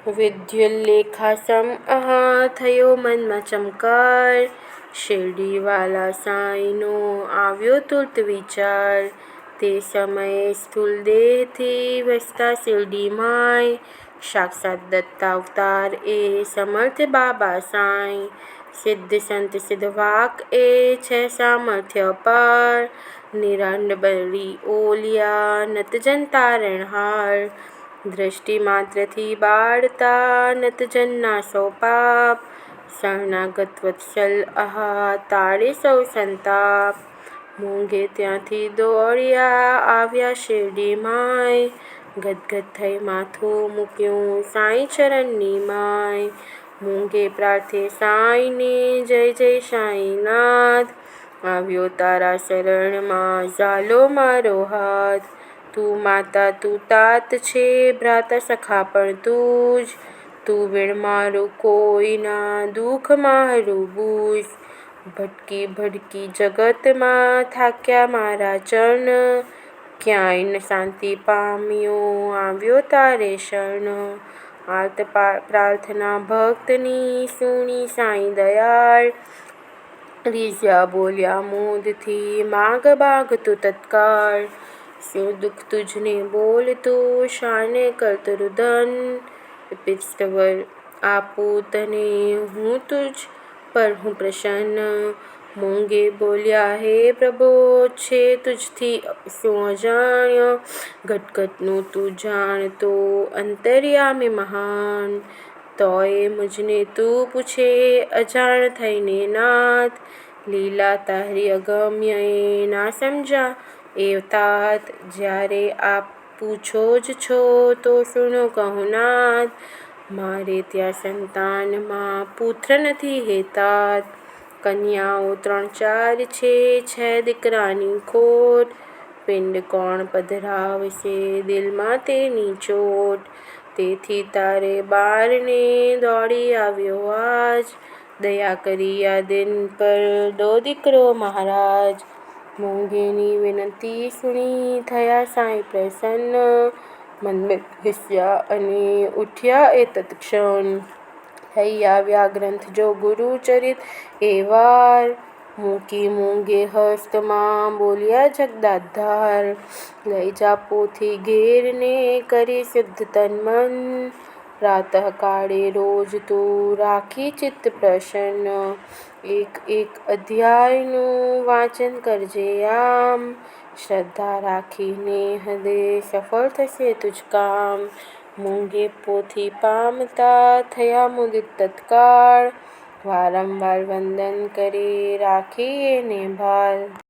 વિદ્યુલ્લેખાસમ થયો મનમાં ચમકાર, શિરડીવાલા સાંઈનો આવ્યો તુર્ત વિચાર. તે સમયે સ્થૂલ દેહથી વસતા શિરડીમાંય, સાક્ષાત દત્તાવતાર એ સમર્થ બાબા સાંઈ. સિદ્ધ સંત સિદ્ધવાક એ છે સામર્થ્ય અપાર, નિરાડંબરી ઓલિયા નતજન તારણહાર. દ્રષ્ટિ માત્રથી બાળતા નતજનના સૌ પાપ, શરણાગત વત્સલ તાળે સૌ સંતાપ. મોંઘે ત્યાંથી દોડ્યા આવ્યા શિરડીમાંય, ગદગદ થઈ માથું મૂક્યું સાંઈ ચરણની માય. મોંઘે પ્રાર્થે સાંઈને જય જય સાંઈનાથ, આવ્યો તારા શરણમાં ઝાલો મારો હાથ. તું માતા તું તાત છે ભ્રાતા સખા પણ તું જ, તું વિણ મારું કોઈ ના દુઃખ મારું બૂઝ. ભટકી ભટકી જગતમાં થાક્યા મારા ચરણ, ક્યાંય ન શાંતિ પામ્યો આવ્યો તારે શરણ. આર્ત પ્રાર્થના ભક્તની સુણી સાંઈ દયાળ, રીઝ્યા બોલ્યા મોદથી માગ બાગ તું તત્કાળ. શું દુઃખ તુજને બોલતું શાને કરત રુદન, પીતસ્તવર આપું તને હું તુજ પર હું પ્રસન્ન. મોંઘે બોલ્યા હે પ્રભો છે તુજથી શું અજાણ્ય, ઘટઘટનું તું જાણતો અંતર્યામી મહાન. તોયે મુझને તું પૂછે અજાણ થઈને નાથ, લીલા તારી અગમ્ય એ ના સમજા એ તાત. જ્યારે આપ પૂછો જ છો તો સુનો કહું નાથ, મારે ત્યાં સંતાનમાં પુત્ર નથી હે તાત. કન્યાઓ 3-4 છે દીકરાની ખોટ, પિંડ કોણ પધરાવશે દિલમાં તેની ચોટ. તેથી તારે બારણે દોડી આવ્યો આજ, દયા કરી આ દિન પર દો દીકરો મહારાજ. મોંઘેની વિનંતી સુણી થયા સાંઈ પ્રસન્ન, મન બેસ્યા અને ઉઠ્યા એ તત્ક્ષણ. થઈ આવ્યા ગ્રંથ જો ગુરુચરિત એ વાર, મૂકી મોંઘે હસ્તમાં બોલ્યા જગદાધાર. લઈ જા પોથી ઘેર ને કરી શુદ્ધ તન મન, પ્રાતઃકાળે રોજ તું રાખી ચિત્ત પ્રસન્ન. એક એક અધ્યાયનું વાંચન કરજે આમ, શ્રદ્ધા રાખીને હૃદે સફળ થશે તુજ કામ. મોંઘે પોથી પામતા થયા મુદિત તત્કાળ, વારંવાર વંદન કરે રાખી એને ભાર.